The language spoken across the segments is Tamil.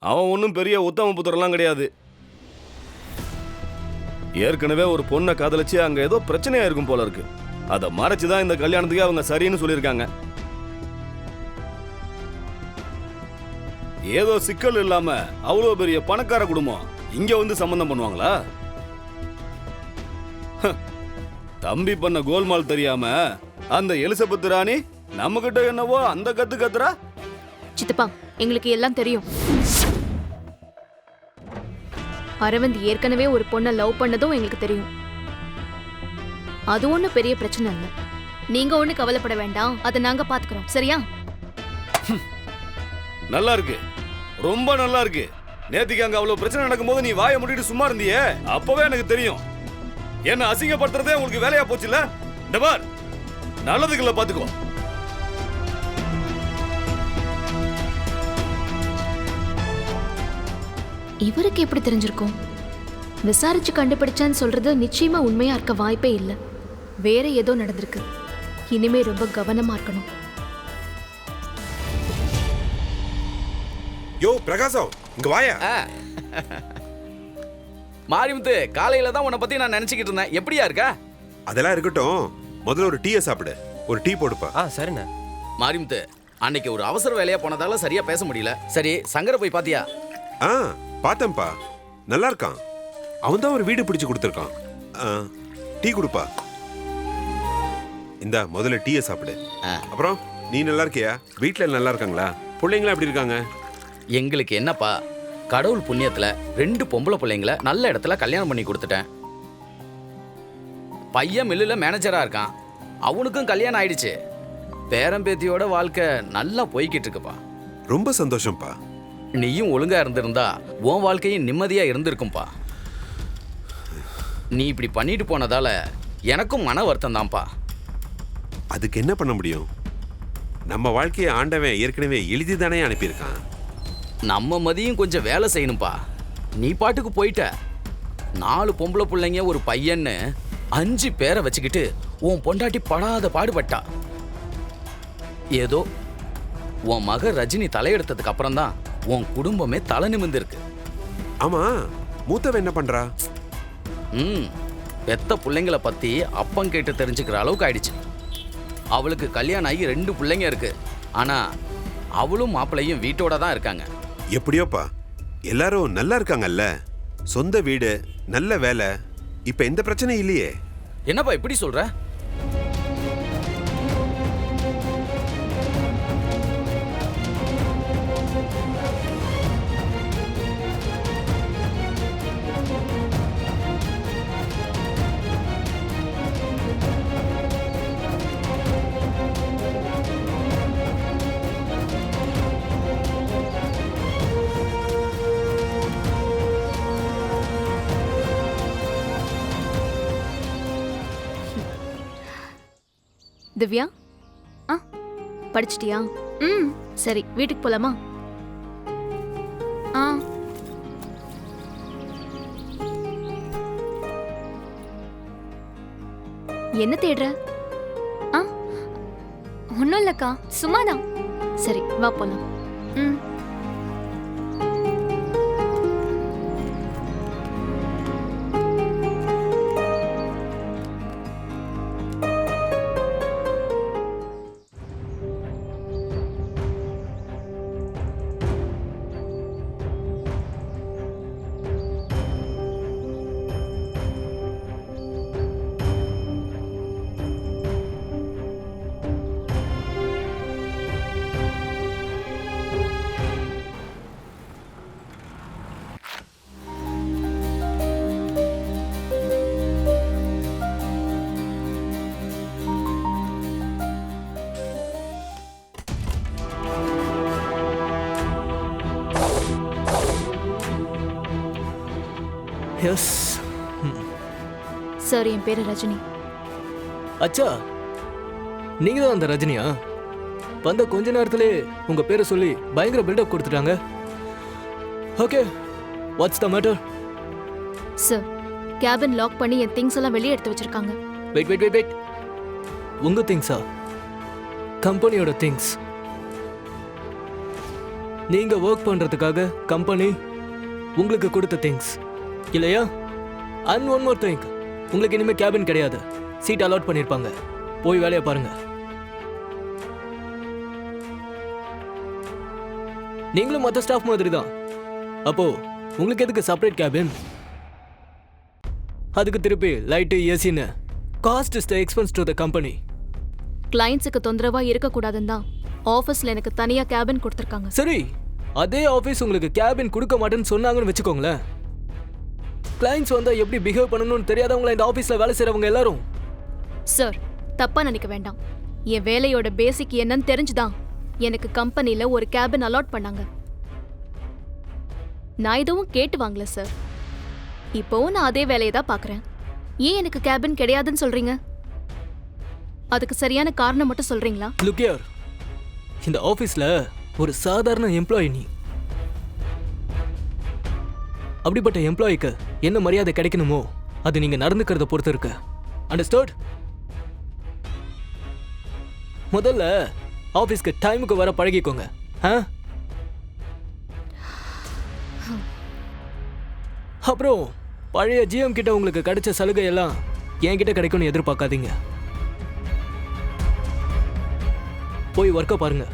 அவன் ஒன்றும் பெரிய உத்தம புத்திரலாம் கிடையாது. ஏற்கனவே ஒரு பொண்ணை காதலிச்சு அங்க ஏதோ பிரச்சனையா இருக்கும் போல இருக்கு. அதை மறைச்சுதான் இந்த கல்யாணத்துக்கு அவங்க சரின்னு சொல்லியிருக்காங்க. ஏதோ சிக்கல் இல்லாம அவ்வளோ பெரிய பணக்கார குடும்பம் இங்க வந்து சம்பந்தம் பண்ணுவாங்களா? தம்பி பண்ண கோல்மால் தெரியாம அந்த எலிசபெத் ராணி நம்ம கிட்ட என்னவோ அந்த கத்து கத்துறா. சித்தப்பா, எங்களுக்கு எல்லாம் தெரியும். அரவிந்த் ஏற்கனவே ஒரு பொண்ணை லவ் பண்ணதும் எங்களுக்கு தெரியும். அது ஒண்ணு பெரிய பிரச்சனை இல்ல. நீங்க ஒண்ணு கவலைப்பட வேண்டாம், அதை நாங்க பாத்துக்கிறோம். சரியா? நல்லா இருக்கு, ரொம்ப நல்லா இருக்கு. நேத்திக்கு அங்க அவ்வளவு பிரச்சனை நடக்கும்போது நீ வாயை மூடிட்டு சும்மா இருந்தியே, அப்பவே எனக்கு தெரியும். என்ன அசிங்கப்படுத்துறதே உங்களுக்கு வேலையா போச்சுல்ல? இந்த பார், நல்லதுக்குள்ள பாத்துக்கோ. இவருக்கு எப்படி தெரிஞ்சிருக்கும்? விசாரிச்சு கண்டுபிடிச்சான்னு சொல்றது நிச்சயமா உண்மையா இருக்க வாய்ப்பே இல்ல. வேற ஏதோ நடந்திருக்கு. இனிமே ரொம்ப கவனமா இருக்கணும். யோ பிரகாசம், இங்க வாயா. மாரிமுத்து, காலையில தான் உன்னை பத்தி நான் நினைச்சுக்கிட்டு இருந்தேன். எப்படியா இருக்கா? அதெல்லாம் இருக்கட்டும், முதல்ல ஒரு டீயை சாப்பிடு. ஒரு டீ போடுப்பா. சரிண்ணா. மாரிமுத்து, அன்னைக்கு ஒரு அவசர வேலையா போனதால சரியா பேச முடியல. சரி, சங்கரை போய் பாத்தியா? பார்த்தேன்ப்பா, நல்லா இருக்கான். அவன் தான் ஒரு வீடு பிடிச்சு கொடுத்துருக்கான். டீ கொடுப்பா. இந்த முதல்ல டீயை சாப்பிடு. அப்புறம் நீ நல்லா இருக்கியா? வீட்டில் நல்லா இருக்காங்களா? பிள்ளைங்களா எப்படி இருக்காங்க? எங்களுக்கு என்னப்பா, கடவுள் புண்ணியத்துல 2 பொம்பளை பிள்ளைங்கள நல்ல இடத்துல கல்யாணம் பண்ணி கொடுத்துட்டேன். பையன் மில்லுல மேனேஜரா இருக்கான். அவனுக்கும் கல்யாணம் ஆயிடுச்சு. பேரம்பேத்தியோட வாழ்க்கை நல்லா போய்கிட்டு இருக்குப்பா. ரொம்ப சந்தோஷம்ப்பா. நீயும் ஒழுங்கா இருந்திருந்தா உன் வாழ்க்கையும் நிம்மதியா இருந்திருக்கும்பா. நீ இப்படி பண்ணிட்டு போனதால எனக்கும் மன வருத்தம் தான்ப்பா. அதுக்கு என்ன பண்ண முடியும்? நம்ம வாழ்க்கையை ஆண்டவன் ஏற்கனவே எழுதிதானே அனுப்பியிருக்கான். நம்ம மதியம் கொஞ்சம் வேலை செய்யணும்பா. நீ பாட்டுக்கு போயிட்ட. 4 பொம்பளை பிள்ளைங்க ஒரு பையன்னு 5 பேரை வச்சுக்கிட்டு உன் பொண்டாட்டி படாத பாடுபட்டா. ஏதோ உன் மக ரஜினி தலையெடுத்ததுக்கு அப்புறம் தான் உன் குடும்பமே தலை நிமிர்ந்து இருக்கு. ஆமா, மூத்தவன் என்ன பண்றா? பெத்த பிள்ளைங்களை பத்தி அப்பன் கேட்டு தெரிஞ்சுக்கிற அளவுக்கு ஆயிடுச்சு. அவளுக்கு கல்யாணம் ஆகி 2 பிள்ளைங்க இருக்கு. ஆனா அவளும் மாப்பிள்ளையும் வீட்டோட தான் இருக்காங்க. எப்படியோப்பா, எல்லாரும் நல்லா இருக்காங்கல்ல? சொந்த வீடு, நல்ல வேலை, இப்ப எந்த பிரச்சனையும் இல்லையே. என்னப்பா இப்படி சொல்ற? திவ்யா, படிச்சிட்டியா? சரி, வீட்டுக்கு போலாமா? என்ன தேடுற? ஒன்னும் இல்லக்கா, சும்மாதான். சரி, வா போலாம். எஸ் சார், என் பேரு ரஜினி. அச்சா, நீங்க தான் அந்த ரஜினியா? வந்த கொஞ்ச நேரத்திலே உங்க பேரை சொல்லி பயங்கர பில்டப் கொடுத்துட்டாங்க. Okay, what's the matter? Sir, cabin lock பண்ணி என் திங்ஸ் எல்லாம் வெளியே எடுத்து வச்சிருக்காங்க. வெயிட் வெயிட் வெயிட் வெயிட், உங்க திங்ஸா? கம்பெனியோட திங்ஸ்? நீங்க ஒர்க் பண்றதுக்காக கம்பெனி உங்களுக்கு கொடுத்த திங்ஸ் இல்லையா? அண்ட் ஒன் மோர் திங், உங்களுக்கு இனிமே கேபின் கிடையாது, சீட் அலாட் பண்ணிருப்பாங்க. போய் வேலையை பாருங்க. நீங்களும் மற்ற ஸ்டாஃப் மாதிரி தான். அப்போ உங்களுக்கு எதுக்கு செப்பரேட் கேபின்? அதுக்கு திருப்பி லைட்டு ஏசின்னு cost is the expense to the company. கிளைண்ட்ஸுக்கு தொந்தரவா இருக்கக்கூடாதுன்னு தான் ஆஃபீஸ்ல எனக்கு தனியா கேபின் கொடுத்துருக்காங்க. சரி, அதே ஆஃபீஸ் உங்களுக்கு கேபின் கொடுக்க மாட்டேன்னு சொன்னாங்கன்னு வச்சுக்கோங்களேன். கிளைண்ட்ஸ் வந்தா எப்படி பிஹேவ் பண்ணணும்னு தெரியாதவங்களா இந்த ஆஃபீஸ்ல வேலை செய்றவங்க எல்லாரும்? சார், தப்பா நினைக்க வேண்டாம். என் வேலையோட பேசிக் என்னன்னு தெரிஞ்சுதான் எனக்கு கம்பெனில ஒரு கேபின் அலாட் பண்ணாங்க. நான் எதுவும் கேட்டு வாங்கல சார். இப்போவும் நான் அதே வேலையை தான் பார்க்கறேன். ஏன் எனக்கு கேபின் கிடையாதுன்னு சொல்றீங்க? அதுக்கு சரியான காரணம் மட்டும் சொல்றீங்களா? லுக் ஹியர், இந்த ஆஃபீஸ்ல ஒரு சாதாரண எம்ப்ளாயி நீ. அப்படிப்பட்ட எம்ப்ளாயிக்கு என்ன மரியாதை கிடைக்கணுமோ அது நீங்க நடந்துக்கிறத பொறுத்து இருக்கு. அண்டர்ஸ்டாண்ட்? முதல்ல ஆபீஸ்க்கு டைமுக்கு வர பழகிக்கோங்க. அப்புறம் பழைய ஜிஎம் கிட்ட உங்களுக்கு கிடைச்ச சலுகை எல்லாம் என்கிட்ட கிடைக்கும்னு எதிர்பார்க்காதீங்க. போய் ஒர்க்க பாருங்க.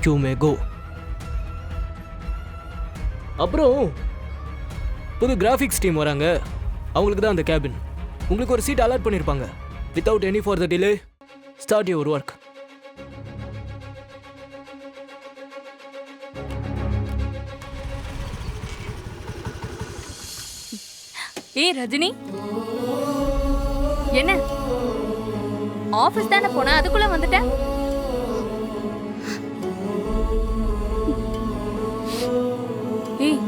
யூ மே கோ. அப்புறம் புது கிராஃபிக்ஸ் டீம் வராங்க, அவங்களுக்கு தான் அந்த கேபின். உங்களுக்கு ஒரு சீட் அலாட் பண்ணிருப்பாங்க. Without any for the delay start your work. ஏய் ரஜினி, என்ன ஆபீஸ் தானே போன, அதுக்குள்ள வந்துட்ட? ஏய்,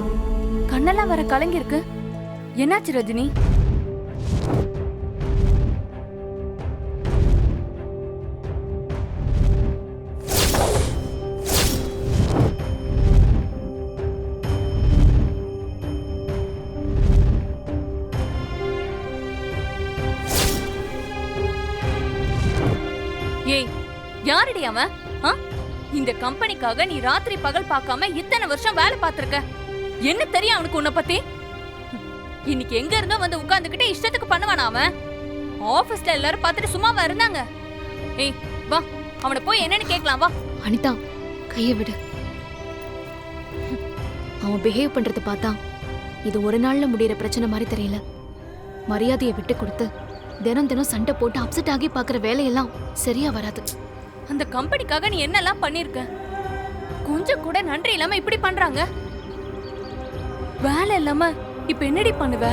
கண்ணெல்லாம் வர கலங்கி இருக்கு. என்னாச்சு ரஜினி? ஏய், யாரடி அவன்? இந்த கம்பெனிக்காக நீ ராத்திரி பகல் பார்க்காம இத்தனை வருஷம் வேலை பார்த்திருக்க. என்ன தெரியும் அவனுக்கு உன்னை பத்தி? இன்னைக்கு எங்க இருந்தோ வந்து உட்கார்ந்துகிட்டு இஷ்டத்துக்கு பண்ணுவானா அவன்? ஆபீஸ்ல எல்லாரும் பார்த்துட்டு சும்மாவா இருந்தாங்க? ஏய் வா, அவனை போய் என்னன்னு கேட்கலாம் வா. அனிதா, கையை விடு. அவன் பிஹேவ் பண்றது பார்த்தா இது ஒரு நாள்ல முடியிற பிரச்சனை மாதிரி தெரியல. மரியாதையை விட்டு கொடுத்து தினம் தினம் சண்டை போட்டு அப்செட் ஆகி பாக்குற வேலையெல்லாம் சரியா வராது. அந்த கம்பெனிக்காக நீ என்னெல்லாம் பண்ணிருக்க? கொஞ்சம் கூட நன்றி இல்லாம இப்படி பண்றாங்க. வேலை இல்லாம இப்ப என்னடி பண்ணுவ?